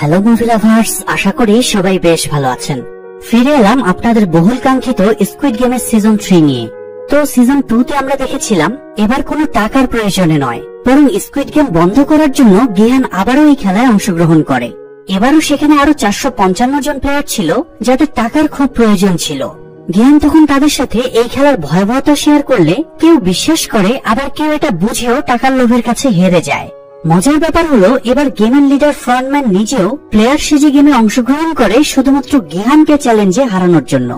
Hello movie lovers, আশা করি সবাই বেশ ভালো আছেন। ফিরে এলাম আপনাদের বহুল কাঙ্ক্ষিত স্কুইড গেমের সিজন 3 নিয়ে। তো সিজন 2 তে আমরা দেখেছিলাম এবার কোনো টাকার প্রয়োজনে নয়, বরং স্কুইড গেম বন্ধ করার জন্য গিহান আবারও এই খেলায় অংশগ্রহণ করে। এবারও সেখানে আরো 455 জন প্লেয়ার ছিল যাদের টাকার খুব প্রয়োজন ছিল। গিহান তখন তাদের সাথে এই খেলার ভয়াবহতা শেয়ার করলে কেউ বিশ্বাস করে, আবার কেউ এটা বুঝেও টাকার লোভের কাছে হেরে যায়। মজার ব্যাপার হলো এবার গেমের লিডার ফ্রন্টম্যান নিজেও প্লেয়ার সেজে গেমে অংশগ্রহণ করে শুধুমাত্র গিহানকে চ্যালেঞ্জে হারানোর জন্য।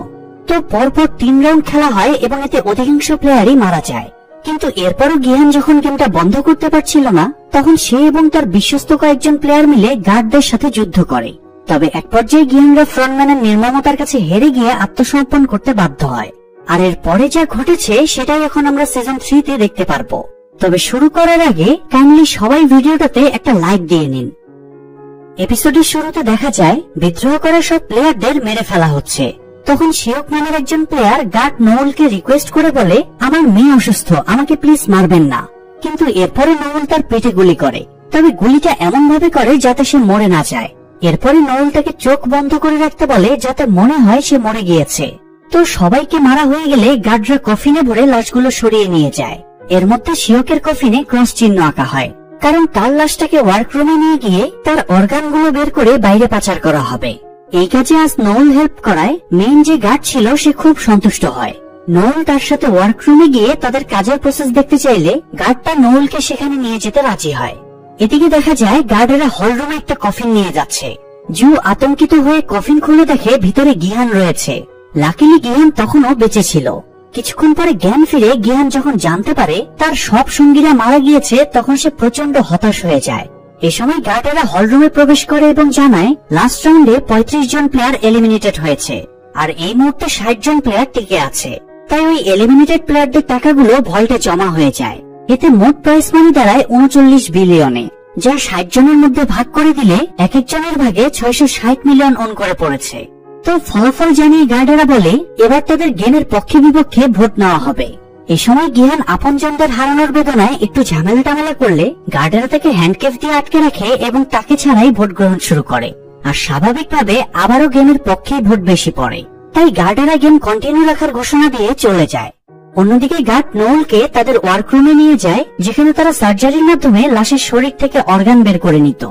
তো পরপর 3 রাউন্ড খেলা হয় এবং এতে অধিকাংশ প্লেয়ারই মারা যায়। কিন্তু এরপরও গিহান যখন গেমটা বন্ধ করতে পারছিল না, তখন সে এবং তার বিশ্বস্ত কয়েকজন প্লেয়ার মিলে গার্ডদের সাথে যুদ্ধ করে। তবে এক পর্যায়ে গিহানরা ফ্রন্টম্যানের নির্মমতার কাছে হেরে গিয়ে আত্মসমর্পণ করতে বাধ্য হয়। আর এর পরে যা ঘটেছে সেটাই এখন আমরা সিজন 3 তে দেখতে পারবো। তবে শুরু করার আগে কাইন্ডলি সবাই ভিডিওটাতে একটা লাইক দিয়ে নিন। এপিসোডের শুরুতে দেখা যায় বিদ্রোহ করা সব প্লেয়ারদের মেরে ফেলা হচ্ছে। তখন শিওক নামের একজন প্লেয়ার গার্ড নোয়েলকে রিকোয়েস্ট করে বলে, আমার মেয়ে অসুস্থ, আমাকে প্লিজ মারবেন না। কিন্তু এরপরে নোয়েল তার পেটে গুলি করে, তবে গুলিটা এমন ভাবে করে যাতে সে মরে না যায়। এরপরে নোয়েল তাকে চোখ বন্ধ করে রাখতে বলে যাতে মনে হয় সে মরে গিয়েছে। তো সবাইকে মারা হয়ে গেলে গার্ডরা কফিনে ভরে লাশগুলো সরিয়ে নিয়ে যায়। এর মধ্যে শিওকের কফিনে ক্রস চিহ্ন আঁকা হয়, কারণ তার লাশটাকে ওয়ার্করুমে নিয়ে গিয়ে তার অর্গানগুলো বের করে বাইরে পাচার করা হবে। এই কাজে আজ নোয়েল হেল্প করায় মেইন যে গার্ড ছিল সে খুব সন্তুষ্ট হয়। নোয়েল তার সাথে ওয়ার্করুমে গিয়ে তাদের কাজের প্রসেস দেখতে চাইলে গার্ডটা নোয়েলকে সেখানে নিয়ে যেতে রাজি হয়। এদিকে দেখা যায় গার্ডেরা হলরুমে একটা কফিন নিয়ে যাচ্ছে। জু আতঙ্কিত হয়ে কফিন খুলে দেখে ভিতরে গিহান রয়েছে। লাকিলি গিহান তখনও বেঁচে ছিল। কিছুক্ষণ পরে জ্ঞান ফিরে গিহান যখন জানতে পারে তার সব সঙ্গীরা মারা গিয়েছে, তখন সে প্রচন্ড হতাশ হয়ে যায়। এ সময় গার্ডেরা হলরুমে প্রবেশ করে এবং জানায় লাস্ট রাউন্ডে 35 জন প্লেয়ার এলিমিনেটেড হয়েছে, আর এই মুহূর্তে 60 জন প্লেয়ার টিকে আছে। তাই ওই এলিমিনেটেড প্লেয়ারদের টাকাগুলো ভল্টে জমা হয়ে যায়। এতে মোট প্রাইস মানি দাঁড়ায় 39 বিলিয়নে, যা 60 জনের মধ্যে ভাগ করে দিলে এক একজনের ভাগে 660 মিলিয়ন অন করে পড়েছে। তো ফলাফল জানিয়ে গার্ডেরা বলে এবার তাদের গেমের পক্ষে বিপক্ষে ভোট নেওয়া হবে। এই সময় গিহান আপনজনদের হারানোর বেদনায় একটু ঝামেলা টামেলা করলে গার্ডেরা তাকে হ্যান্ডকেফ দিয়ে আটকে রাখে এবং তাকে ছাড়াই ভোট গ্রহণ শুরু করে। আর স্বাভাবিকভাবে আবারও গেমের পক্ষে ভোট বেশি পড়ে, তাই গার্ডেরা গেম কন্টিনিউ রাখার ঘোষণা দিয়ে চলে যায়। অন্যদিকে গার্ড নোয়েলকে তাদের ওয়ার্করুমে নিয়ে যায়, যেখানে তারা সার্জারির মাধ্যমে লাশের শরীর থেকে অর্গান বের করে নিত।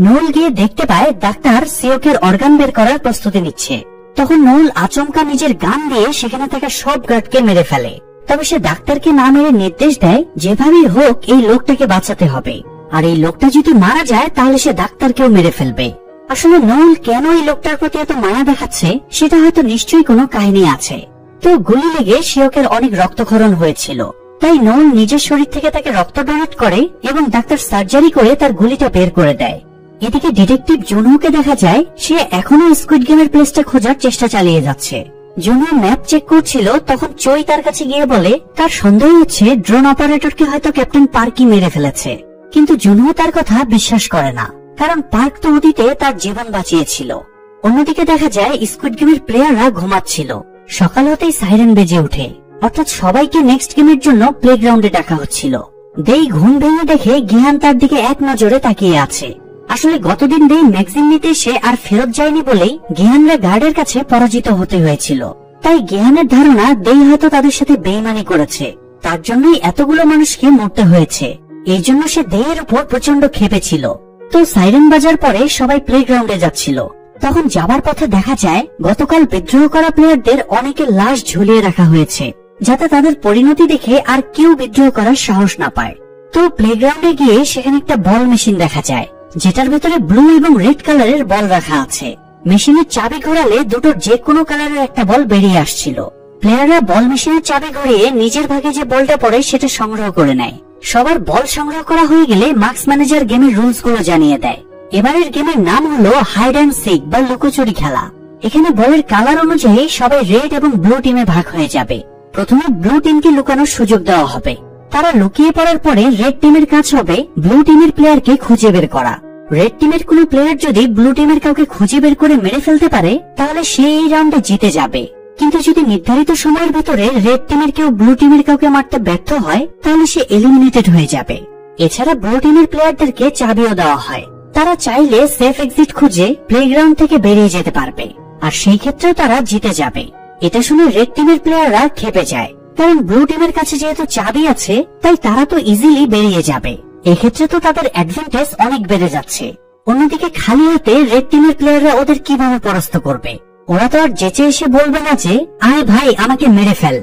নোয়েল গিয়ে দেখতে পায় ডাক্তার সিওকের অর্গান বের করার প্রস্তুতি নিচ্ছে। তখন নোয়েল আচমকা নিজের গান দিয়ে সেখানে থাকা সব গার্ডকে মেরে ফেলে। তবে সে ডাক্তারকে না মেরে নির্দেশ দেয় যেভাবেই হোক এই লোকটাকে বাঁচাতে হবে, আর এই লোকটা যদি মারা যায় তাহলে সে ডাক্তারকেও মেরে ফেলবে। আসলে নোয়েল কেন এই লোকটার প্রতি এত মায়া দেখাচ্ছে সেটা হয়তো নিশ্চয়ই কোনো কাহিনী আছে। তো গুলি লেগে শিওকের অনেক রক্তক্ষরণ হয়েছিল, তাই নোয়েল নিজের শরীর থেকে তাকে রক্ত ডোনেট করে এবং ডাক্তার সার্জারি করে তার গুলিটা বের করে দেয়। এদিকে ডিটেকটিভ জুনহুকে দেখা যায় সে এখনো স্কুইড গেমের প্লেসটা খোঁজার চেষ্টা চালিয়ে যাচ্ছে। জুনহু ম্যাপ চেক করছিল, তখন চই তার কাছে গিয়ে বলে তার সন্দেহ হচ্ছে ড্রোন অপারেটরকে হয়তো ক্যাপ্টেন পার্কি মেরে ফেলেছে। কিন্তু জুনহু তার কথা বিশ্বাস করে না, কারণ পার্ক তো অতীতে তার জীবন বাঁচিয়েছিল। অন্যদিকে দেখা যায় স্কুইড গেমের প্লেয়াররা ঘুমাচ্ছিল। সকাল হতেই সাইরেন বেজে ওঠে, অর্থাৎ সবাইকে নেক্সট গেমের জন্য প্লেগ্রাউন্ডে ডাকা হচ্ছিল। দেই ঘুম ভেঙে দেখে গিহান তার দিকে এক নজরে তাকিয়ে আছে। আসলে গতদিন দেই ম্যাগজিন নিতে এসে আর ফেরত যায়নি বলেই গিহানরা গার্ডের কাছে পরাজিত হতে হয়েছিল। তাই গিহানের ধারণা দেই হয়তো তাদের সাথে বেইমানি করেছে, তার জন্যই এতগুলো মানুষকে মরতে হয়েছে। এই জন্য সে দেইয়ের উপর প্রচন্ড ক্ষেপে ছিল। তো সাইরেন বাজার পরে সবাই প্লেগ্রাউন্ডে যাচ্ছিল। তখন যাবার পথে দেখা যায় গতকাল বিদ্রোহ করা প্লেয়ারদের অনেকের লাশ ঝুলিয়ে রাখা হয়েছে, যাতে তাদের পরিণতি দেখে আর কেউ বিদ্রোহ করার সাহস না পায়। তো প্লেগ্রাউন্ডে গিয়ে সেখানে একটা বল মেশিন দেখা যায়, যেটার ভেতরে ব্লু এবং রেড কালারের বল রাখা আছে। মেশিনের চাবি ঘোরালে দুটোর যে কোনো কালারের একটা বল বেরিয়ে আসছিল। প্লেয়াররা বল মেশিনের চাবি ঘুরিয়ে নিজের ভাগে যে বলটা পড়ে সেটা সংগ্রহ করে নেয়। সবার বল সংগ্রহ করা হয়ে গেলে মার্কস ম্যানেজার গেমের রুলস গুলো জানিয়ে দেয়। এবারের গেমের নাম হলো হাইড অ্যান্ড সিক বা লুকোচুরি খেলা। এখানে বলের কালার অনুযায়ী সবাই রেড এবং ব্লু টিমে ভাগ হয়ে যাবে। প্রথমে ব্লু টিমকে লুকানোর সুযোগ দেওয়া হবে। তারা লুকিয়ে পড়ার পরে রেড টিমের কাজ হবে ব্লু টিমের প্লেয়ারকে খুঁজে বের করা। রেড টিমের কোন প্লেয়ার যদি ব্লু টিমের কাউকে খুঁজে বের করে মেরে ফেলতে পারে তাহলে সে এই রাউন্ডে জিতে যাবে। কিন্তু যদি নির্ধারিত সময়ের ভিতরে রেড টিমের কেউ ব্লু টিমের কাউকে মারতে ব্যর্থ হয় তাহলে সে এলিমিনেটেড হয়ে যাবে। এছাড়া ব্লু টিমের প্লেয়ারদেরকে চাবিও দেওয়া হয়। তারা চাইলে সেফ এক্সিট খুঁজে প্লেগ্রাউন্ড থেকে বেরিয়ে যেতে পারবে, আর সেই ক্ষেত্রেও তারা জিতে যাবে। এটা শুনে রেড টিমের প্লেয়াররা ক্ষেপে যায়, কারণ ব্লু টিমের কাছে যেহেতু চাবি আছে তাই তারা তো ইজিলি বেরিয়ে যাবে। এক্ষেত্রে তো তাদের অ্যাডভান্টেজ অনেক বেড়ে যাচ্ছে। অন্যদিকে খালি হাতে রেড টিমের প্লেয়াররা ওদের কিভাবে পরাস্ত করবে? ওরা তো আর যেচে এসে বলবে না যে আয় ভাই আমাকে মেরে ফেল।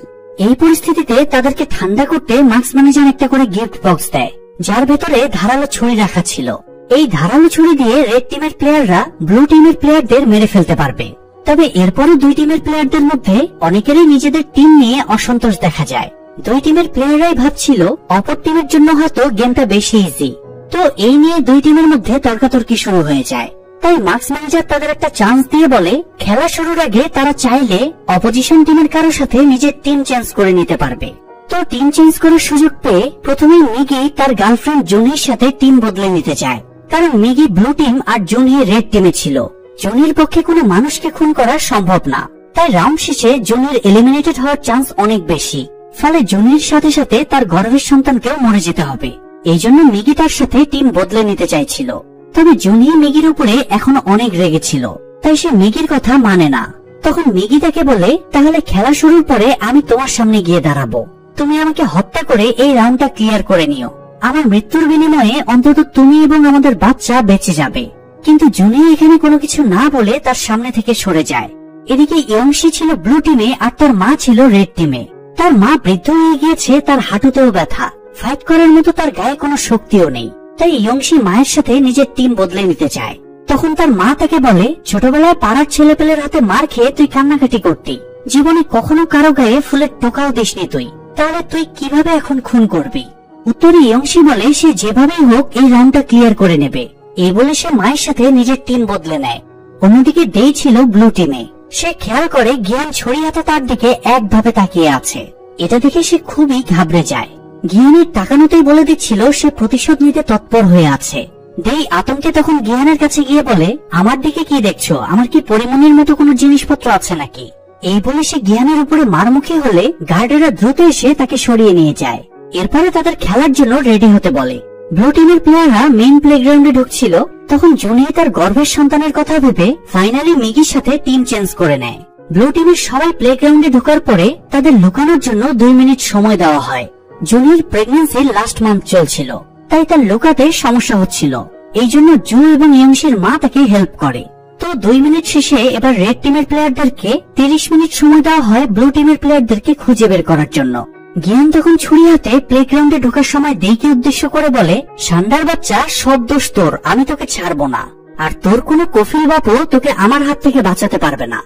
এই পরিস্থিতিতে তাদেরকে ঠান্ডা করতে মার্কস ম্যানেজার একটা করে গিফট বক্স দেয়, যার ভেতরে ধারালো ছুরি রাখা ছিল। এই ধারালো ছুরি দিয়ে রেড টিমের প্লেয়াররা ব্লু টিমের প্লেয়ারদের মেরে ফেলতে পারবে। তবে এরপরে দুই টিমের প্লেয়ারদের মধ্যে অনেকেরই নিজেদের টিম নিয়ে অসন্তোষ দেখা যায়। দুই টিমের প্লেয়াররাই ভাবছিল অপর টিমের জন্য হয়তো গেমটা বেশি ইজি। তো এই নিয়ে দুই টিমের মধ্যে তর্কাতর্কি শুরু হয়ে যায়। তাই মার্কস ম্যানেজার তাদের একটা চান্স দিয়ে বলে খেলা শুরুর আগে তারা চাইলে অপোজিশন টিমের কারোর সাথে নিজের টিম চেঞ্জ করে নিতে পারবে। তো টিম চেঞ্জ করার সুযোগ পেয়ে প্রথমেই মিগি তার গার্লফ্রেন্ড জুনির সাথে টিম বদলে নিতে চায়, কারণ মিগি ব্লু টিম আর জুনি রেড টিমে ছিল। জুনির পক্ষে কোনো মানুষকে খুন করা সম্ভব না, তাই রাউন্ড শেষে জুনির এলিমিনেটেড হওয়ার চান্স অনেক বেশি। ফলে জুনির সাথে সাথে তার গর্ভের সন্তানকেও মরে যেতে হবে। এই জন্য মিগি তার সাথে টিম বদলে নিতে চাইছিল। তবে জুনি মিগির উপরে এখনো অনেক রেগেছিল, তাই সে মিগির কথা মানে না। তখন মিগি তাকে বলে তাহলে খেলা শুরুর পরে আমি তোমার সামনে গিয়ে দাঁড়াবো, তুমি আমাকে হত্যা করে এই রাউন্ডটা ক্লিয়ার করে নিও। আমার মৃত্যুর বিনিময়ে অন্তত তুমি এবং আমাদের বাচ্চা বেঁচে যাবে। কিন্তু জুনি এখানে কোনো কিছু না বলে তার সামনে থেকে সরে যায়। এদিকে ইয়ংশি ছিল ব্লু টিমে আর তার মা ছিল রেড টিমে। তার মা বৃদ্ধ হয়ে গিয়েছে, তার হাঁটুতেও ব্যথা, ফাইট করার মতো তার গায়ে কোনো শক্তিও নেই। তাই ইয়ংশি মায়ের সাথে নিজের টিম বদলে নিতে চায়। তখন তার মা তাকে বলে ছোটবেলায় পাড়ার ছেলেপেলের হাতে মার খেয়ে তুই কান্নাকাটি করতি, জীবনে কখনো কারো গায়ে ফুলের টোকাও দিসনি তুই, তাহলে তুই কিভাবে এখন খুন করবি? উত্তরে ইয়ংশি বলে সে যেভাবেই হোক এই রাউন্ডটা ক্লিয়ার করে নেবে। এই বলে সে মায়ের সাথে নিজের টিম বদলে নেয়। অন্যদিকে দেই ছিল ব্লু টিমে। সে খেয়াল করে জ্ঞান ছড়ি হাতে তার দিকে একভাবে তাকিয়ে আছে। এটা দেখে সে খুবই ঘাবড়ে যায়। জ্ঞানের তাকানোতেই বলে দিচ্ছিল সে প্রতিশোধ নিতে তৎপর হয়ে আছে। দেই আতঙ্কে তখন জ্ঞানের কাছে গিয়ে বলে আমার দিকে কি দেখছো, আমার কি পরিমণির মতো কোনো জিনিসপত্র আছে নাকি? এই বলে সে জ্ঞানের উপরে মারমুখী হলে গার্ডেরা দ্রুত এসে তাকে সরিয়ে নিয়ে যায়। এরপরে তাদের খেলার জন্য রেডি হতে বলে। ব্লু টিমের প্লেয়াররা মেইন প্লেগ্রাউন্ডে ঢুকছিল, তখন জুনি তার গর্ভের সন্তানের কথা ভেবে ফাইনালি মিগির সাথে টিম চেঞ্জ করে নেয়। ব্লু টিমের সবাই প্লেগ্রাউন্ডে ঢোকার পরে তাদের লুকানোর জন্য 2 মিনিট সময় দেওয়া হয়। জুনির প্রেগন্যান্সির লাস্ট মান্থ চলছিল, তাই তার লুকাতে সমস্যা হচ্ছিল। এই জন্য জু এবং ইয়ংশির মা তাকে হেল্প করে। তো 2 মিনিট শেষে এবার রেড টিমের প্লেয়ারদেরকে 30 মিনিট সময় দেওয়া হয় ব্লু টিমের প্লেয়ারদেরকে খুঁজে বের করার জন্য। জ্ঞান তখন ছুরি হাতে প্লেগ্রাউন্ডে ঢোকার সময় দেইকে উদ্দেশ্য করে বলে সান্ডার বাচ্চা, সব দোষ তোর, আমি তোকে ছাড়বো না, আর তোর কোনো কফিল বাপু তোকে আমার হাত থেকে বাঁচাতে পারবে না।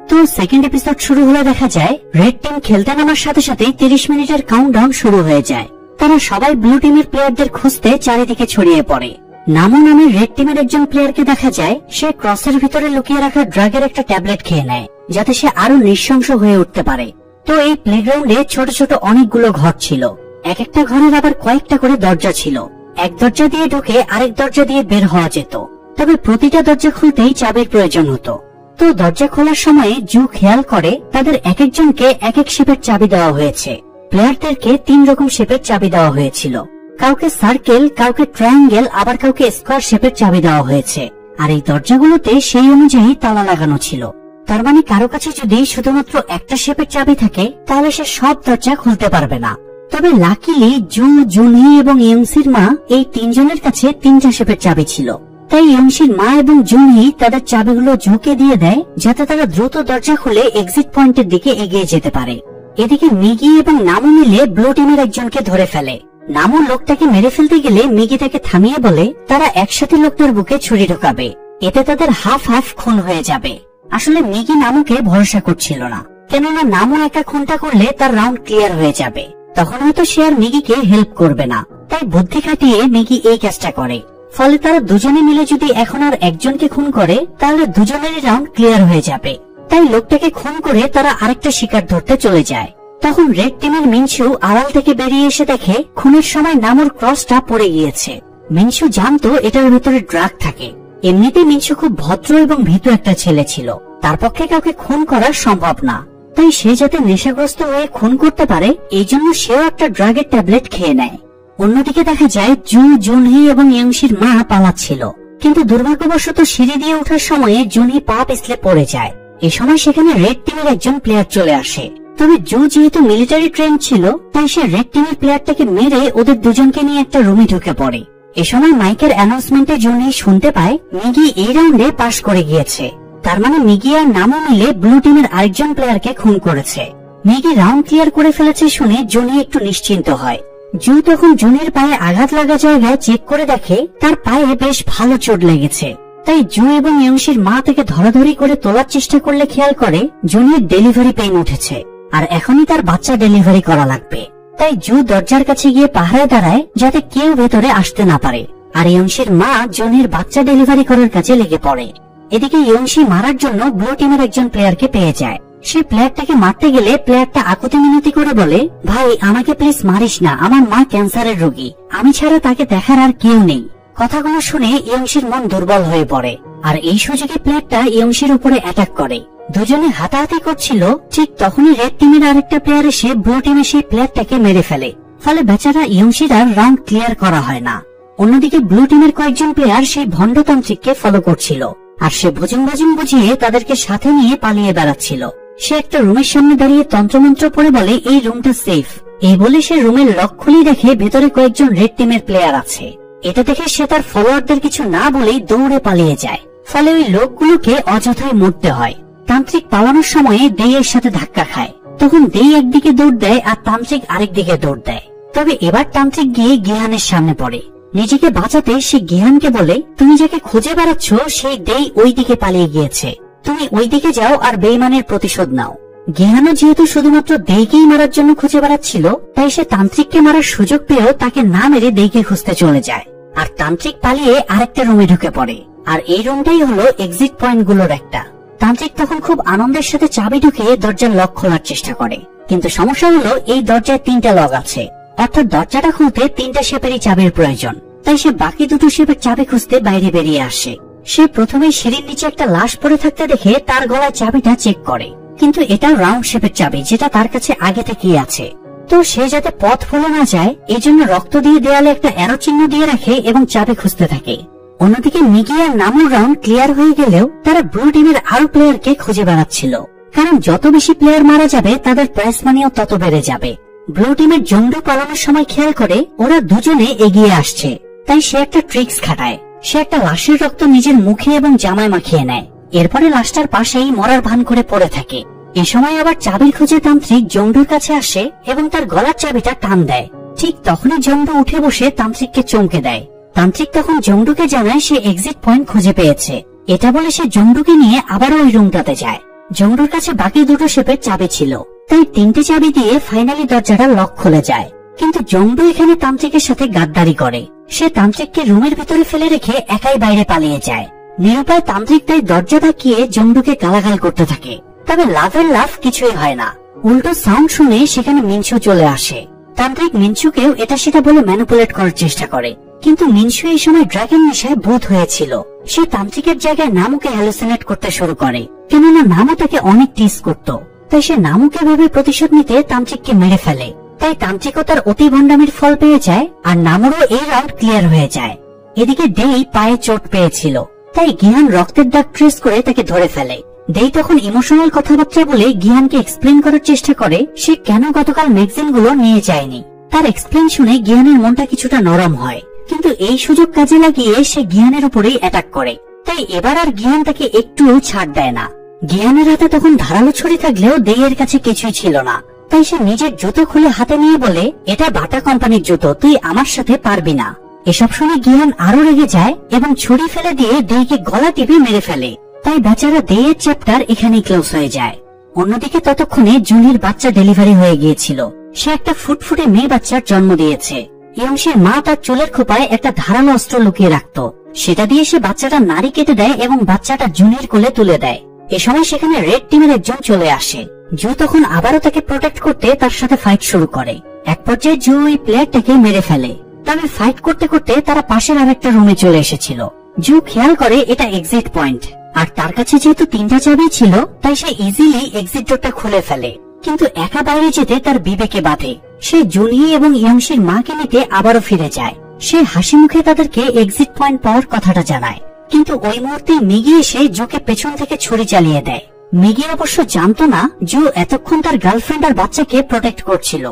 তো সেকেন্ড এপিসোড শুরু হলে দেখা যায় রেড টিম খেলতে নামার সাথে সাথে 30 মিনিটের কাউন্টডাউন শুরু হয়ে যায়। তারা সবাই ব্লু টিমের প্লেয়ারদের খুঁজতে চারিদিকে ছড়িয়ে পড়ে। নামো নামে রেড টিমের একজন প্লেয়ারকে দেখা যায় সে ক্রসের ভিতরে লুকিয়ে রাখা ড্রাগের একটা ট্যাবলেট খেয়ে নেয়, যাতে সে আরো নৃশংস হয়ে উঠতে পারে। তো এই প্লেগ্রাউন্ডে ছোট ছোট অনেকগুলো ঘর ছিল। এক একটা ঘরের আবার কয়েকটা করে দরজা ছিল। এক দরজা দিয়ে ঢুকে আরেক দরজা দিয়ে বের হওয়া যেত, তবে প্রতিটা দরজা খুলতেই চাবির প্রয়োজন হতো। তো দরজা খোলার সময় জু খেয়াল করে তাদের এক একজনকে এক এক শেপের চাবি দেওয়া হয়েছে। প্লেয়ারদেরকে 3 রকম শেপের চাবি দেওয়া হয়েছিল, কাউকে সার্কেল, কাউকে ট্রায়াঙ্গেল, আবার কাউকে স্কোয়ার শেপের চাবি দেওয়া হয়েছে। আর এই দরজাগুলোতে সেই অনুযায়ী তালা লাগানো ছিল। তার মানে কারো কাছে যদি শুধুমাত্র একটা শেপের চাবি থাকে তাহলে সে সব দরজা খুলতে পারবে না। তবে লাকিলি জু, জুনহি এবং ইয়ংসির মা এই 3 জনের কাছে 3টা শেপের চাবি ছিল। তাই ইয়ংসির মা এবং জুনহি তাদের চাবিগুলো জুকে দিয়ে দেয়, যাতে তারা দ্রুত দরজা খুলে এক্সিট পয়েন্টের দিকে এগিয়ে যেতে পারে। এদিকে মিগি এবং নামু মিলে ব্লু টিমের একজনকে ধরে ফেলে। নামু লোকটাকে মেরে ফেলতে গেলে মিগি তাকে থামিয়ে বলে তারা একসাথে লোকটার বুকে ছুরি ঢোকাবে, এতে তাদের হাফ হাফ খুন হয়ে যাবে। আসলে মিগি নামুকে ভরসা করছিল না, কেননা নামু একা খুনটা করলে তার রাউন্ড ক্লিয়ার হয়ে যাবে, তখন হয়তো সে আর মিগিকে হেল্প করবে না। তাই বুদ্ধি খাটিয়ে মিগি এই কাজটা করে। ফলে তারা দুজনে মিলে যদি এখন আর একজনকে খুন করে তাহলে দুজনেরই রাউন্ড ক্লিয়ার হয়ে যাবে। তাই লোকটাকে খুন করে তারা আরেকটা শিকার ধরতে চলে যায়। তখন রেড টিমের মিনসু আড়াল থেকে বেরিয়ে এসে দেখে খুনের সময় নামুর ক্রসটা পড়ে গিয়েছে। মিনসু জানতো এটার ভেতরে ড্রাগ থাকে। এমনিতে মিনসু খুব ভদ্র এবং ভীতু একটা ছেলে ছিল, তার পক্ষে কাউকে খুন করা সম্ভব না। তাই সে যাতে নেশাগ্রস্ত হয়ে খুন করতে পারে এই জন্য সেও একটা ড্রাগের ট্যাবলেট খেয়ে নেয়। অন্যদিকে দেখা যায় জু, জুনহি এবং ইয়ংশির মা পালাচ্ছিল। কিন্তু দুর্ভাগ্যবশত সিঁড়ি দিয়ে ওঠার সময়ে জুনি পা পিছলে পড়ে যায়। এ সময় সেখানে রেড টিমের একজন প্লেয়ার চলে আসে। তবে জো যেহেতু মিলিটারি ট্রেন ছিল, তাই সে রেড টিমের প্লেয়ারটাকে মেরে ওদের দুজনকে নিয়ে একটা রুমে ঢুকে পড়ে। এ সময় মাইকের অ্যানাউন্সমেন্টের জন্য শুনতে পায় মিগি এই রাউন্ডে পাশ করে গিয়েছে। তার মানে মিগি আর নামও মিলে ব্লু টিমের আরেকজন প্লেয়ারকে খুন করেছে। মিগি রাউন্ড ক্লিয়ার করে ফেলেছে শুনে জনি একটু নিশ্চিন্ত হয়। জো তখন জুনির পায়ে আঘাত লাগা জায়গায় চেক করে দেখে তার পায়ে বেশ ভালো চোট লেগেছে। তাই জো এবং ইয়ংশির মা তাকে ধরাধরি করে তোলার চেষ্টা করলে খেয়াল করে জুনির ডেলিভারি পেইন উঠেছে আর এখনই তার বাচ্চা ডেলিভারি করা লাগবে। তাই জো দরজার কাছে গিয়ে পাহারায় দাঁড়ায় যাতে কেউ ভেতরে আসতে না পারে। আর ইয়ংশির মা জনির বাচ্চা ডেলিভারি করার কাজে লেগে পড়ে। এদিকে ইয়ংশি মারার জন্য ব্লু টিমের একজন প্লেয়ারকে পেয়ে যায়। সে প্লেয়ারটাকে মারতে গেলে প্লেয়ারটা আকুতি মিনতি করে বলে, ভাই আমাকে প্লিজ মারিস না, আমার মা ক্যান্সারের রোগী, আমি ছাড়া তাকে দেখার আর কেউ নেই। কথাগুলো শুনে ইয়ংশির মন দুর্বল হয়ে পড়ে আর এই সুযোগে প্লেয়ারটা ইয়ংশির উপরে অ্যাটাক করে। দুজনে হাতাহাতি করছিল, ঠিক তখনই রেড টিমের আরেকটা প্লেয়ার এসে ব্লু টিমে সেই প্লেয়ারটাকে মেরে ফেলে। ফলে বেচারা ইয়ংশির আর রাউন্ড ক্লিয়ার করা হয় না। অন্যদিকে ব্লু টিমের কয়েকজন প্লেয়ার সেই ভণ্ডতান্ত্রিককে ফলো করছিল আর সে ভোজন বুঝিয়ে তাদেরকে সাথে নিয়ে পালিয়ে বেড়াচ্ছিল। সে একটা রুমের সামনে দাঁড়িয়ে তন্ত্রমন্ত্র পড়ে বলে এই রুমটা সেফ। এই বলে সে রুমের লক খুলে দেখে ভেতরে কয়েকজন রেড টিমের প্লেয়ার আছে। এটা দেখে সে তার ফলোয়ারদের কিছু না বলেই দৌড়ে পালিয়ে যায়। ফলে ওই লোকগুলোকে অযথায় মরতে হয়। তান্ত্রিক পালানোর সময়ে দেইয়ের সাথে ধাক্কা খায়। তখন দেই একদিকে দৌড় দেয় আর তান্ত্রিক আরেক দিকে দৌড় দেয়। তবে এবার তান্ত্রিক গিয়ে গিহানের সামনে পড়ে। নিজেকে বাঁচাতে সে গিহানকে বলে, তুমি যাকে খুঁজে বেড়াচ্ছ সেই দেই ওই দিকে পালিয়ে গিয়েছে, তুমি ওই দিকে যাও আর বেঈমানের প্রতিশোধ নাও। গিহানও যেহেতু শুধুমাত্র দেইকেই মারার জন্য খুঁজে বেড়াচ্ছিল, তাই সে তান্ত্রিককে মারার সুযোগ পেয়েও তাকে না মেরে দেইকে খুঁজতে চলে যায়। আর তান্ত্রিক পালিয়ে আরেকটা রুমে ঢুকে পড়ে। আর এই রুমটাই হলো এক্সিট পয়েন্ট গুলোর একটা। তান্ত্রিক তখন খুব আনন্দের সাথে চাবি ঢুকিয়ে দরজার লক খোলার চেষ্টা করে, কিন্তু সমস্যা হলো এই দরজায় 3টা লক আছে, অর্থাৎ দরজাটা খুলতে 3টা শেপেরই চাবির প্রয়োজন। তাই সে বাকি 2টো শেপের চাবি খুঁজতে বাইরে বেরিয়ে আসে। সে প্রথমে সিঁড়ির নিচে একটা লাশ পড়ে থাকতে দেখে তার গলায় চাবিটা চেক করে, কিন্তু এটা রাউন্ড শেপের চাবি যেটা তার কাছে আগে থেকেই আছে। তো সে যাতে পথ ভুলে না যায় এই জন্য রক্ত দিয়ে দেয়ালে একটা অ্যারো চিহ্ন দিয়ে রাখে এবং চাবি খুঁজতে থাকে। অন্যদিকে মিগি আর নামুর রাউন্ড ক্লিয়ার হয়ে গেলেও তারা ব্লু টিমের আরো প্লেয়ারকে খুঁজে বেড়াচ্ছিল, কারণ যত বেশি প্লেয়ার মারা যাবে তাদের প্রাইস মানিও তত বেড়ে যাবে। ব্লু টিমের জঙ্গল পালানোর সময় খেয়াল করে ওরা দুজনে এগিয়ে আসছে, তাই সে একটা ট্রিক্স খাটায়। সে একটা লাশের রক্ত নিজের মুখে এবং জামায় মাখিয়ে নেয়, এরপরে লাশটার পাশেই মরার ভান করে পড়ে থাকে। এ সময় আবার চাবির খোঁজে তান্ত্রিক জঙ্গলুর কাছে আসে এবং তার গলার চাবিটা টান দেয়। ঠিক তখনই জঙ্গলু উঠে বসে তান্ত্রিককে চমকে দেয়। তান্ত্রিক তখন জঙ্গলুকে জানায় সে এক্সিট পয়েন্ট খুঁজে পেয়েছে। এটা বলে সে জঙ্গলুকে নিয়ে আবারও ওই রুমটাতে যায়। জঙ্গলুর কাছে বাকি 2টো শেপের চাবি ছিল, তাই 3টে চাবি দিয়ে ফাইনালি দরজাটা লক খুলে যায়। কিন্তু জঙ্গলু এখানে তান্ত্রিকের সাথে গাদ্দারি করে। সে তান্ত্রিককে রুমের ভিতরে ফেলে রেখে একাই বাইরে পালিয়ে যায়। নিরুপায় তান্ত্রিক তাই দরজা ধাকিয়ে জঙ্গলুকে গালাগাল করতে থাকে। তবে লাভের লাভ কিছুই হয় না, উল্টো সাউন্ড শুনে সেখানে মিনসু চলে আসে। তান্ত্রিক মিনসুকেও এটা সেটা বলে ম্যানিপুলেট করার চেষ্টা করে, কিন্তু মিনসু এই সময় ড্রাগন নেশায় ভূত হয়েছিল। সে তান্ত্রিকের জায়গায় নামুকে হ্যালুসিনেট করতে শুরু করে, কেননা নামু তাকে অনেক টিস করত। তাই সে নামুকে ভেবে প্রতিশোধ নিতে তান্ত্রিককে মেরে ফেলে। তাই তান্ত্রিকও তার অতি ভণ্ডামির ফল পেয়ে যায় আর নামুরও এই রাউন্ড ক্লিয়ার হয়ে যায়। এদিকে দেই পায়ে চোট পেয়েছিল, তাই গিহান রক্তের দাগ ট্রেস করে তাকে ধরে ফেলে। দেই তখন ইমোশনাল কথাবার্তা বলে গিহানকে এক্সপ্লেন করার চেষ্টা করে সে কেন গতকাল ম্যাগাজিনগুলো নিয়ে যায়নি। তার এক্সপ্লেন শুনে গিহানের মনটা কিছুটা নরম হয়, কিন্তু এই সুযোগ কাজে লাগিয়ে সে গিহানের উপরেই অ্যাটাক করে। তাই এবার আর গিহান তাকে একটুও ছাড় দেয় না। গিহানের হাতে তখন ধারালো ছুরি থাকলেও দেইয়ের কাছে কিছুই ছিল না, তাই সে নিজের জুতো খুলে হাতে নিয়ে বলে, এটা বাটা কোম্পানির জুতো, তুই আমার সাথে পারবি না। এসব শুনে গিহান আরো রেগে যায় এবং ছুরি ফেলে দিয়ে দেইকে গলা টিপে মেরে ফেলে। তাই বেচারা দেইয়ের চ্যাপ্টার এখানেই ক্লোজ হয়ে যায়। অন্যদিকে ততক্ষণে জুনির বাচ্চা ডেলিভারি হয়ে গিয়েছিল। সে একটা ফুটফুটে মেয়ে বাচ্চার জন্ম দিয়েছে। ইয়ংশির মা তার চুলের খোপায় একটা ধারালো অস্ত্র লুকিয়ে রাখত, সেটা দিয়ে সে বাচ্চাটা নাড়ি কেটে দেয় এবং বাচ্চাটা জুনির কোলে তুলে দেয়। এ সময় সেখানে রেড টিমের একজন চলে আসে। জু তখন আবারও তাকে প্রোটেক্ট করতে তার সাথে ফাইট শুরু করে। এক পর্যায়ে জু ওই প্লেয়ারটাকে মেরে ফেলে। তবে ফাইট করতে করতে তারা পাশের আরেকটা রুমে চলে এসেছিল। জু খেয়াল করে এটা এক্সিট পয়েন্ট, আর তার কাছে যেহেতু 3টা চাবি ছিল তাই সে ইজিলি এক্সিট ডোরটা খুলে ফেলে। কিন্তু একা বাইরে যেতে তার বিবেকে বাধে। সে জুনি এবং ইয়ংশির মাকে নিতে আবারও ফিরে যায়। সে হাসি মুখে তাদেরকে এক্সিট পয়েন্ট পাওয়ার কথাটা জানায়, কিন্তু ওই মুহূর্তে মিগি এসে জোকে পেছন থেকে ছুরি চালিয়ে দেয়। মিগি অবশ্য জানতো না জো এতক্ষণ তার গার্লফ্রেন্ড আর বাচ্চাকে প্রোটেক্ট করছিল।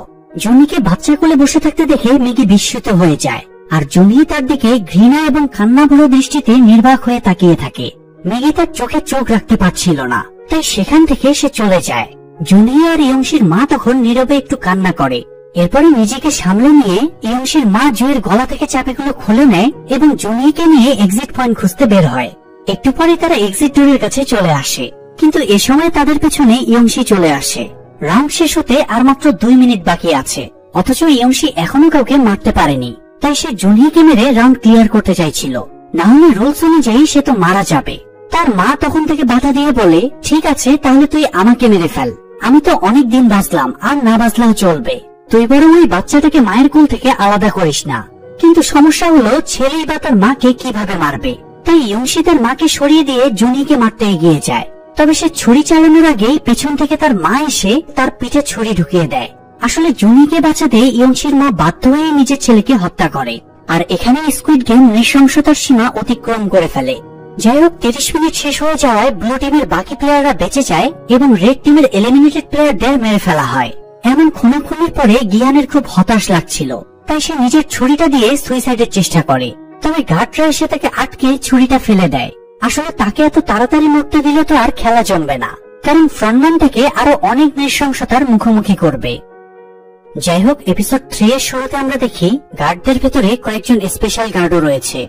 জুনিকে বাচ্চা কোলে বসে থাকতে দেখে মিগি বিস্মিত হয়ে যায়, আর জুনি তার দিকে ঘৃণা এবং কান্না ভরা দৃষ্টিতে নির্বাক হয়ে তাকিয়ে থাকে। মিগি তার চোখে চোখ রাখতে পারছিল না, তাই সেখান থেকে সে চলে যায়। জুনি আর ইয়ংশির মা তখন নীরবে একটু কান্না করে। এরপরে নিজেকে সামলে নিয়ে ইয়ংশির মা জুয়ের গলা থেকে চাবিগুলো খুলে নেয় এবং জুনিকে নিয়ে এক্সিট পয়েন্ট খুঁজতে বের হয়। একটু পরে তারা এক্সিট ডোরের কাছে চলে আসে, কিন্তু এ সময় তাদের পেছনে ইয়ংশি চলে আসে। রাউন্ড শেষ হতে আর মাত্র 2 মিনিট বাকি আছে, অথচ ইয়ংশি এখনো কাউকে মারতে পারেনি। তাই সে জুনিকে মেরে রাউন্ড ক্লিয়ার করতে চাইছিল, না হলে রুলস অনুযায়ী সে তো মারা যাবে। তার মা তখন থেকে বাধা দিয়ে বলে, ঠিক আছে তাহলে তুই আমাকে মেরে ফেল, আমি তো অনেক দিন বাঁচলাম, আর না বাঁচলেও চলবে, তুই বরং ওই বাচ্চাটাকে মায়ের কোল থেকে আলাদা করিস না। কিন্তু সমস্যা হলো ছেলেই বা তার মাকে কিভাবে মারবে। তাই ইয়ংশি তার মাকে সরিয়ে দিয়ে জুনিকে মারতে এগিয়ে যায়। তবে সে ছুরি চালানোর আগেই পেছন থেকে তার মা এসে তার পিঠে ছুরি ঢুকিয়ে দেয়। আসলে জুনিকে বাঁচাতে ইয়ংশির মা বাধ্য হয়ে নিজের ছেলেকে হত্যা করে, আর এখানে স্কুইড গেম নৃশংসতার সীমা অতিক্রম করে ফেলে। যাই হোক, 30 মিনিট শেষ হয়ে যাওয়ায় ব্লু টিমের বাকি প্লেয়াররা বেঁচে যায় এবং রেড টিমের এলিমিনেটেড প্লেয়ারদের মেরে ফেলা হয়। এমন খুনোখুনির পরে গিয়ানের খুব হতাশ লাগছিল, তাই সে নিজের ছুরিটা দিয়ে সুইসাইডের চেষ্টা করে। তবে গার্ডরা এসে তাকে আটকে ছুরিটা ফেলে দেয়। আসলে তাকে এত তাড়াতাড়ি মরতে দিলে তো আর খেলা জমবে না, কারণ ফ্রন্টম্যান থেকে আরো অনেক নৃশংসতার মুখোমুখি করবে। যাই হোক, এপিসোড 3 এর শুরুতে আমরা দেখি গার্ডদের ভেতরে কয়েকজন স্পেশাল গার্ডও রয়েছে।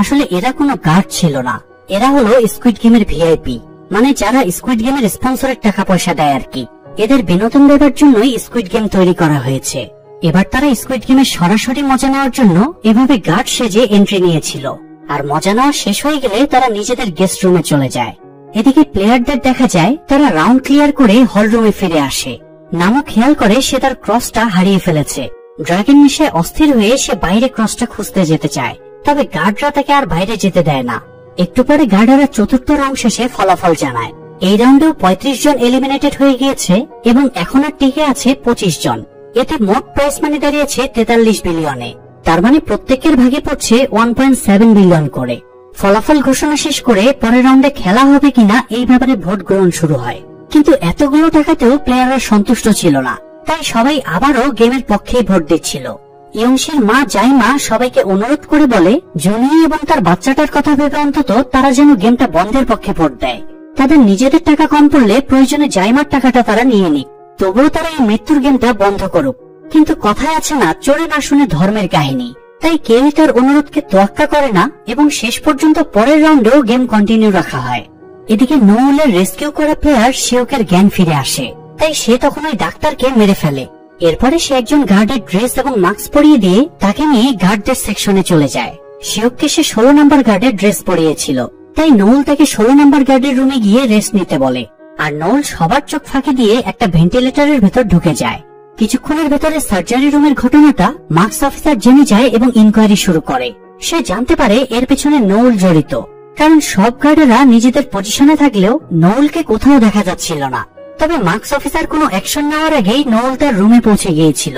আসলে এরা কোনো গার্ড ছিল না, এরা হলো স্কুইড গেমের ভিআইপি, মানে যারা স্কুইড গেমের স্পন্সরের টাকা পয়সা দেয় আর কি। এদের বিনোদন দেওয়ার জন্যই স্কুইড গেম তৈরি করা হয়েছে। এবার তারা স্কুইড গেমের সরাসরি মজা নেওয়ার জন্য এভাবে গার্ড সেজে এন্ট্রি নিয়েছিল, আর মজা নেওয়া শেষ হয়ে গেলে তারা নিজেদের গেস্ট রুমে চলে যায়। এদিকে প্লেয়ারদের দেখা যায় তারা রাউন্ড ক্লিয়ার করে হল রুমে ফিরে আসে। নামও খেয়াল করে সে তার ক্রসটা হারিয়ে ফেলেছে। ড্রাগন নেশায় অস্থির হয়ে সে বাইরে ক্রসটা খুঁজতে যেতে চায়, তবে গার্ডরা তাকে আর বাইরে যেতে দেয় না। একটু পরে গার্ডাররা চতুর্থ রাউন্ড শেষে ফলাফল জানায়। এই রাউন্ডেও 35 জন এলিমিনেটেড হয়ে গিয়েছে এবং এখন আর টিকে আছে 25 জন। এতে মোট প্রাইস মানি দাঁড়িয়েছে 43 বিলিয়নে। তার মানে প্রত্যেকের ভাগে পড়ছে 1.7 বিলিয়ন করে। ফলাফল ঘোষণা শেষ করে পরের রাউন্ডে খেলা হবে কিনা এই ব্যাপারে ভোট গ্রহণ শুরু হয়, কিন্তু এতগুলো টাকাতেও প্লেয়াররা সন্তুষ্ট ছিল না, তাই সবাই আবারও গেমের পক্ষেই ভোট দিচ্ছিল। ইয়ংশির মা জাইমা সবাইকে অনুরোধ করে বলে জুনি এবং তার বাচ্চাটার কথা ভেবে অন্তত তারা যেন গেমটা বন্ধের পক্ষে ভোট দেয়। তাদের নিজেদের টাকা কম পড়লে প্রয়োজনে জাইমার টাকাটা তারা নিয়ে নিক, তবুও তারা এই মৃত্যুর গেমটা বন্ধ করুক। কিন্তু কথায় আছে না, চোরে না শুনে ধর্মের কাহিনী, তাই কেউই তার অনুরোধকে তোয়াক্কা করে না এবং শেষ পর্যন্ত পরের রাউন্ডেও গেম কন্টিনিউ রাখা হয়। এদিকে নোয়েলের রেস্কিউ করা প্লেয়ার শিওকের জ্ঞান ফিরে আসে, তাই সে তখন ওই ডাক্তারকে মেরে ফেলে। এরপরে সে একজন গার্ডের ড্রেস এবং মাস্ক পরিয়ে দিয়ে তাকে নিয়ে গার্ডদের সেকশনে চলে যায়। শিওককে সে 16 নম্বর গার্ডের ড্রেস পরিয়েছিল, তাই নোল তাকে 16 নম্বর গার্ডের রুমে গিয়ে রেস্ট নিতে বলে। আর নোল সবার চোখ ফাঁকি দিয়ে একটা ভেন্টিলেটরের ভেতর ঢুকে যায়। কিছুক্ষণের ভেতরে সার্জারি রুমের ঘটনাটা মার্কস অফিসার জেনে যায় এবং ইনকোয়ারি শুরু করে। সে জানতে পারে এর পেছনে নোল জড়িত, কারণ সব গার্ডেরা নিজেদের পজিশনে থাকলেও নোলকে কোথাও দেখা যাচ্ছিল না। তবে মার্কস অফিসার কোনো অ্যাকশন নেওয়ার আগেই নোল তার রুমে পৌঁছে গিয়েছিল।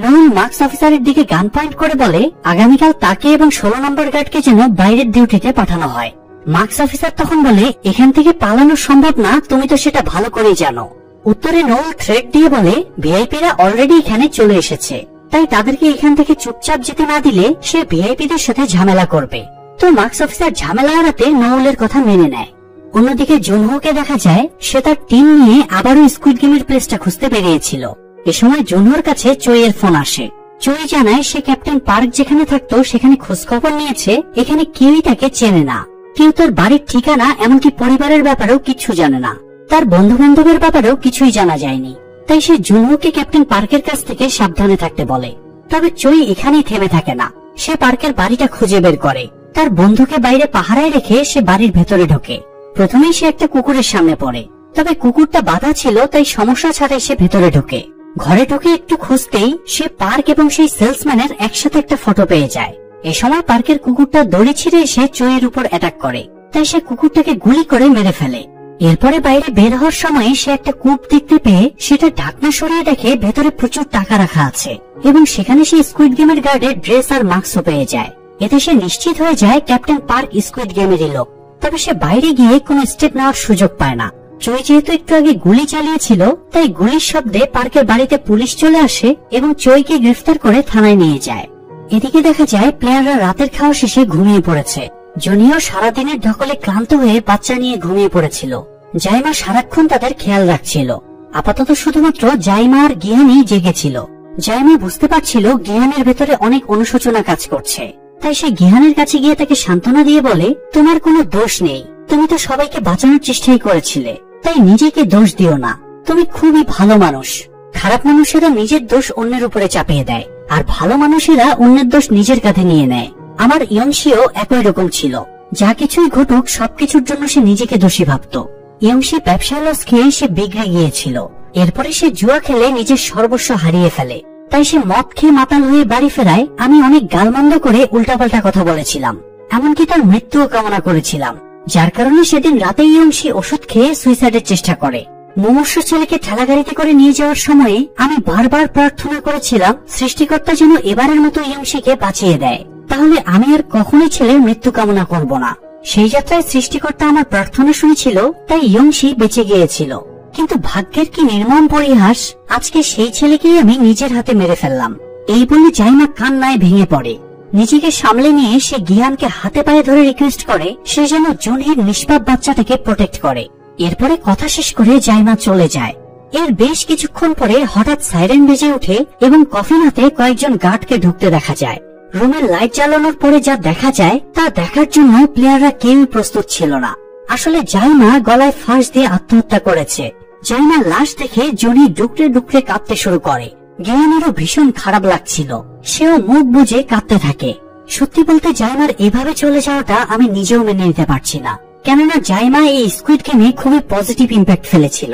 নোল মার্কস অফিসারের দিকে গান পয়েন্ট করে বলে আগামীকাল তাকে এবং 16 নম্বর গার্ডকে যেন বাইরের ডিউটিতে পাঠানো হয়। মার্কস অফিসার তখন বলে এখান থেকে পালানো সম্ভব না, তুমি তো সেটা ভালো করেই জানো। উত্তরে নোল থ্রেট দিয়ে বলে ভিআইপিরা অলরেডি এখানে চলে এসেছে, তাই তাদেরকে এখান থেকে চুপচাপ যেতে না দিলে সে ভিআইপিদের সাথে ঝামেলা করবে। তো মার্কস অফিসার ঝামেলা এড়াতে নোলের কথা মেনে নেয়। অন্যদিকে জুনহোকে দেখা যায় সে তার টিম নিয়ে আবারও স্কুইড গেমের প্লেসটা খুঁজতে বেরিয়েছিল। এ সময় জুনহোর কাছে চোয়ের ফোন আসে। চোই জানায় সে ক্যাপ্টেন পার্ক যেখানে থাকতো সেখানে খোঁজখবর নিয়েছে, এখানে কেউই তাকে চেনে না, কেউ তার বাড়ির ঠিকানা এমনকি পরিবারের ব্যাপারেও কিছু জানে না, তার বন্ধু বান্ধবের ব্যাপারেও কিছুই জানা যায়নি। তাই সে জুনহোকে ক্যাপ্টেন পার্কের কাছ থেকে সাবধানে থাকতে বলে। তবে চোই এখানেই থেমে থাকে না, সে পার্কের বাড়িটা খুঁজে বের করে। তার বন্ধুকে বাইরে পাহারায় রেখে সে বাড়ির ভেতরে ঢোকে। প্রথমেই সে একটা কুকুরের সামনে পড়ে, তবে কুকুরটা বাধা ছিল, তাই সমস্যা ছাড়াই সে ভেতরে ঢোকে। ঘরে ঢুকে একটু খুঁজতেই সে পার্ক এবং সেই সেলসম্যানের একসাথে একটা ফটো পেয়ে যায়। এ সময় পার্কের কুকুরটা দড়ি ছিঁড়ে এসে চোয়ের উপর অ্যাটাক করে, তাই সে কুকুরটাকে গুলি করে মেরে ফেলে। এরপরে বাইরে বের হওয়ার সময় সে একটা কূপ দেখতে পেয়ে সেটা ঢাকনা সরিয়ে দেখে ভেতরে প্রচুর টাকা রাখা আছে এবং সেখানে সে স্কুইড গেমের গার্ডের ড্রেস আর মাস্কও পেয়ে যায়। এতে সে নিশ্চিত হয়ে যায় ক্যাপ্টেন পার্ক স্কুইড গেমেরই লোক। তবে সে বাইরে গিয়ে কোনো স্টেপ নেওয়ার সুযোগ পায় না। চই যেহেতু একটু আগে গুলি চালিয়েছিল তাই গুলির শব্দে পার্কের বাড়িতে পুলিশ চলে আসে এবং চইকে গ্রেফতার করে থানায় নিয়ে যায়। এদিকে দেখা যায় প্লেয়াররা রাতের খাওয়া শেষে ঘুমিয়ে পড়েছে। জনিও সারাদিনের ধকলে ক্লান্ত হয়ে বাচ্চা নিয়ে ঘুমিয়ে পড়েছিল। জাইমা সারাক্ষণ তাদের খেয়াল রাখছিল। আপাতত শুধুমাত্র জাইমা আর গিহানই জেগেছিল। জাইমা বুঝতে পারছিল গিহানের ভেতরে অনেক অনুশোচনা কাজ করছে, তাই সে গিহানের কাছে গিয়ে তাকে সান্ত্বনা দিয়ে বলে, তোমার কোনো দোষ নেই, তুমি তো সবাইকে বাঁচানোর চেষ্টাই করেছিলে, তাই নিজেকে দোষ দিও না। তুমি খুবই ভালো মানুষ। খারাপ মানুষেরা নিজের দোষ অন্যের উপরে চাপিয়ে দেয়, আর ভালো মানুষেরা অন্যের দোষ নিজের কাঁধে নিয়ে নেয়। আমার ইয়ংশিও একই রকম ছিল। যা কিছুই ঘটুক সবকিছুর জন্য সে নিজেকে দোষী ভাবত। ইয়ংশি ব্যবসা লস খেয়ে সে বিগড়ে গিয়েছিল। এরপরে সে জুয়া খেলে নিজের সর্বস্ব হারিয়ে ফেলে। তাই সে মদ খেয়ে মাতাল হয়ে বাড়ি ফেরায় আমি অনেক গালমন্দ করে উল্টাপাল্টা কথা বলেছিলাম, এমনকি তার মৃত্যুও কামনা করেছিলাম। যার কারণে সেদিন রাতে ইয়ংশি ওষুধ খেয়ে সুইসাইডের চেষ্টা করে। মুমূর্ষু ছেলেকে ঠেলাগাড়িতে করে নিয়ে যাওয়ার সময়ে আমি বারবার প্রার্থনা করেছিলাম সৃষ্টিকর্তা যেন এবারের মতো ইয়ংশিকে বাঁচিয়ে দেয়, তাহলে আমি আর কখনোই ছেলের মৃত্যু কামনা করব না। সেই যাত্রায় সৃষ্টিকর্তা আমার প্রার্থনা শুনেছিল, তাই ইয়ংশি বেঁচে গিয়েছিল। কিন্তু ভাগ্যের কি নির্মম পরিহাস, আজকে সেই ছেলেকেই আমি নিজের হাতে মেরে ফেললাম। এই বলে জাইমা কান্নায় ভেঙে পড়ে। নিজেকে সামলে নিয়ে সে গিহানকে হাতে পায়ে ধরে রিকোয়েস্ট করে সে যেন জুনহির নিষ্পাপ বাচ্চাটাকে প্রোটেক্ট করে। এরপরে কথা শেষ করে জাইমা চলে যায়। এর বেশ কিছুক্ষণ পরে হঠাৎ সাইরেন বেজে ওঠে এবং কফিন হাতে কয়েকজন গার্ডকে ঢুকতে দেখা যায়। রুমের লাইট জ্বালানোর পরে যা দেখা যায় তা দেখার জন্য প্লেয়াররা কেউই প্রস্তুত ছিল না। আসলে জাইমা গলায় ফাঁস দিয়ে আত্মহত্যা করেছে। জাইমার লাশ দেখে জনি ডুকরে ডুকরে কাঁদতে শুরু করে। গিহানেরও ভীষণ খারাপ লাগছিল, সেও মুখ বুজে কাঁদতে থাকে। সত্যি বলতে জাইমার এভাবে চলে যাওয়াটা আমি নিজেও মেনে নিতে পারছি না, কেননা জাইমা এই স্কুইড গেমে খুবই পজিটিভ ইম্প্যাক্ট ফেলেছিল।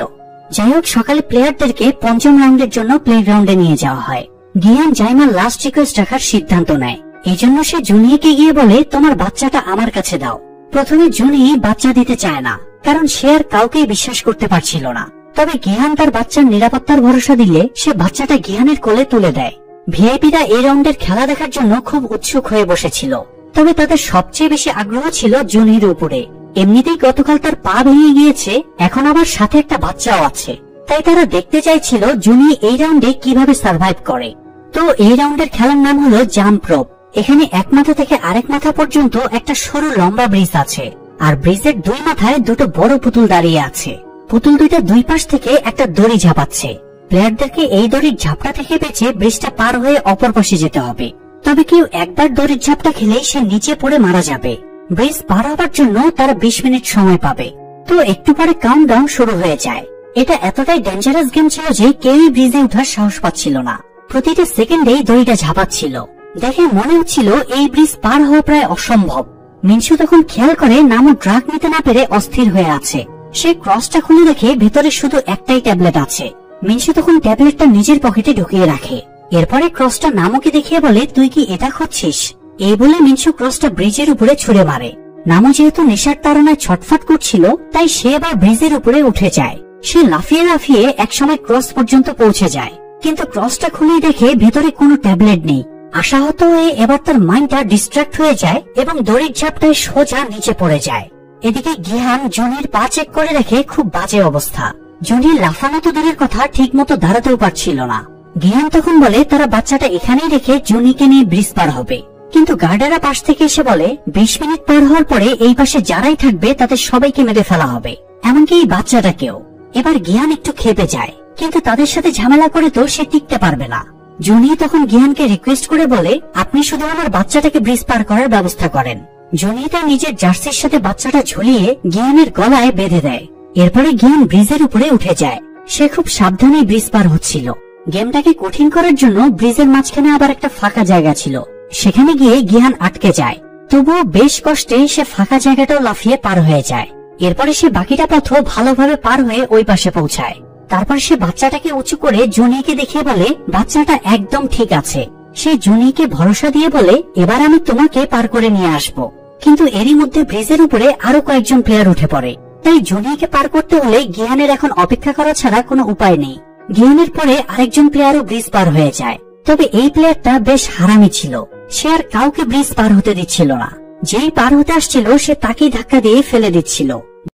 যাই হোক, সকালে প্লেয়ারদেরকে পঞ্চম রাউন্ডের জন্য প্লে গ্রাউন্ডে নিয়ে যাওয়া হয়। গিহান জাইমার লাস্ট রিকোয়েস্ট রাখার সিদ্ধান্ত নেয়। এই জন্য সে জুনিকে গিয়ে বলে, তোমার বাচ্চাটা আমার কাছে দাও। প্রথমে জুনি বাচ্চা দিতে চায় না, কারণ সে আর কাউকেই বিশ্বাস করতে পারছিল না। তবে গিহান তার বাচ্চার নিরাপত্তার ভরসা দিলে সে বাচ্চাটা গিহানের কোলে তুলে দেয়। ভিআইপিরা এই রাউন্ডের খেলা দেখার জন্য খুব উৎসুক হয়ে বসেছিল। তবে তাদের সবচেয়ে বেশি আগ্রহ ছিল জুনির উপরে। এমনিতেই গতকাল তার পা ভেঙে গিয়েছে, এখন আবার সাথে একটা বাচ্চাও আছে, তাই তারা দেখতে চাইছিল জুনি এই রাউন্ডে কিভাবে সার্ভাইভ করে। তো এই রাউন্ডের খেলার নাম হলো জাম্প রোপ। এখানে এক মাথা থেকে আরেক মাথা পর্যন্ত একটা সরু লম্বা ব্রিজ আছে, আর ব্রিজের দুই মাথায় দুটো বড় পুতুল দাঁড়িয়ে আছে। পুতুল দুইটা দুই পাশ থেকে একটা দড়ি ঝাঁপাচ্ছে। প্লেয়ারদেরকে এই দড়ির ঝাপটা থেকে বেঁচে ব্রিজটা পার হয়ে অপর পাশে যেতে হবে। তবে কেউ একবার দড়ির ঝাপটা খেলেই সে নিচে পড়ে মারা যাবে। ব্রিজ পার হবার জন্য তারা 20 মিনিট সময় পাবে। তো একটু পরে কাউন্টডাউন শুরু হয়ে যায়। এটা এতটাই ডেঞ্জারাস গেম ছিল যে কেউই ব্রিজে ওঠার সাহস পাচ্ছিল না। প্রতিটা সেকেন্ডেই দড়িটা ঝাঁপাচ্ছিল। দেখে মনে হচ্ছিল এই ব্রিজ পার হওয়া প্রায় অসম্ভব। মিনসু তখন খেয়াল করে নামও ড্রাগ নিতে না পেরে অস্থির হয়ে আছে। সে ক্রসটা খুলে দেখে ভেতরে শুধু একটাই ট্যাবলেট আছে। মিনসু তখন ট্যাবলেটটা নিজের পকেটে ঢুকিয়ে রাখে। এরপরে ক্রসটা নামুকে দেখিয়ে বলে, তুই কি এটা খুঁজছিস? এই বলে মিনসু ক্রসটা ব্রিজের উপরে ছুড়ে মারে। নামু যেহেতু নেশার তাড়নায় ছটফট করছিল, তাই সে এবার ব্রিজের উপরে উঠে যায়। সে লাফিয়ে লাফিয়ে একসময় ক্রস পর্যন্ত পৌঁছে যায়, কিন্তু ক্রসটা খুলেই দেখে ভেতরে কোনো ট্যাবলেট নেই। আশাহত হয়ে এবার তার মাইন্ডটা ডিস্ট্রাক্ট হয়ে যায় এবং দড়ির ঝাপটায় সোজা নিচে পড়ে যায়। এদিকে গিহান জুনির পা চেক করে দেখে খুব বাজে অবস্থা। জুনি লাফানো তো দূরের কথা, ঠিক মতো দাঁড়াতেও পারছিল না। গিহান তখন বলে তারা বাচ্চাটা এখানেই রেখে জুনিকে নিয়ে ব্রিজ পার হবে। কিন্তু গার্ডেরা পাশ থেকে এসে বলে 20 মিনিট পার হওয়ার পরে এই পাশে যারাই থাকবে তাদের সবাইকে মেরে ফেলা হবে, এমনকি এই বাচ্চাটাকেও। এবার গিহান একটু খেপে যায়, কিন্তু তাদের সাথে ঝামেলা করে তো সে টিকতে পারবে না। জুনি তখন গিহানকে রিকোয়েস্ট করে বলে, আপনি শুধু আমার বাচ্চাটাকে ব্রিজ পার করার ব্যবস্থা করেন। জুনি তার নিজের জার্সির সাথে বাচ্চাটা ঝুলিয়ে গিহানের গলায় বেঁধে দেয়। এরপরে গিহান ব্রিজের উপরে উঠে যায়। সে খুব সাবধানে ব্রিজ পার হচ্ছিল। গেমটাকে কঠিন করার জন্য ব্রিজের মাঝখানে আবার একটা ফাঁকা জায়গা ছিল, সেখানে গিয়ে গিহান আটকে যায়। তবুও বেশ কষ্টে সে ফাঁকা জায়গাটাও লাফিয়ে পার হয়ে যায়। এরপরে সে বাকিটা পথও ভালোভাবে পার হয়ে ওই পাশে পৌঁছায়। তারপর সে বাচ্চাটাকে উঁচু করে জুনিকে দেখিয়ে বলে, বাচ্চাটা একদম ঠিক আছে। সে জুনিকে ভরসা দিয়ে বলে, এবার আমি তোমাকে পার করে নিয়ে আসব। কিন্তু এরই মধ্যে ব্রিজের উপরে আরো কয়েকজন প্লেয়ার উঠে পড়ে। তাই জুনিকে পার করতে হলে গিয়ানের এখন অপেক্ষা করা ছাড়া কোনো উপায় নেই। গিয়ানের পরে আরেকজন প্লেয়ারও ব্রিজ পার হয়ে যায়, তবে এই প্লেয়ারটা বেশ হারামি ছিল। সে আর কাউকে ব্রিজ পার হতে দিচ্ছিল না, যেই পার হতে আসছিল সে তাকেই ধাক্কা দিয়ে ফেলে দিচ্ছিল।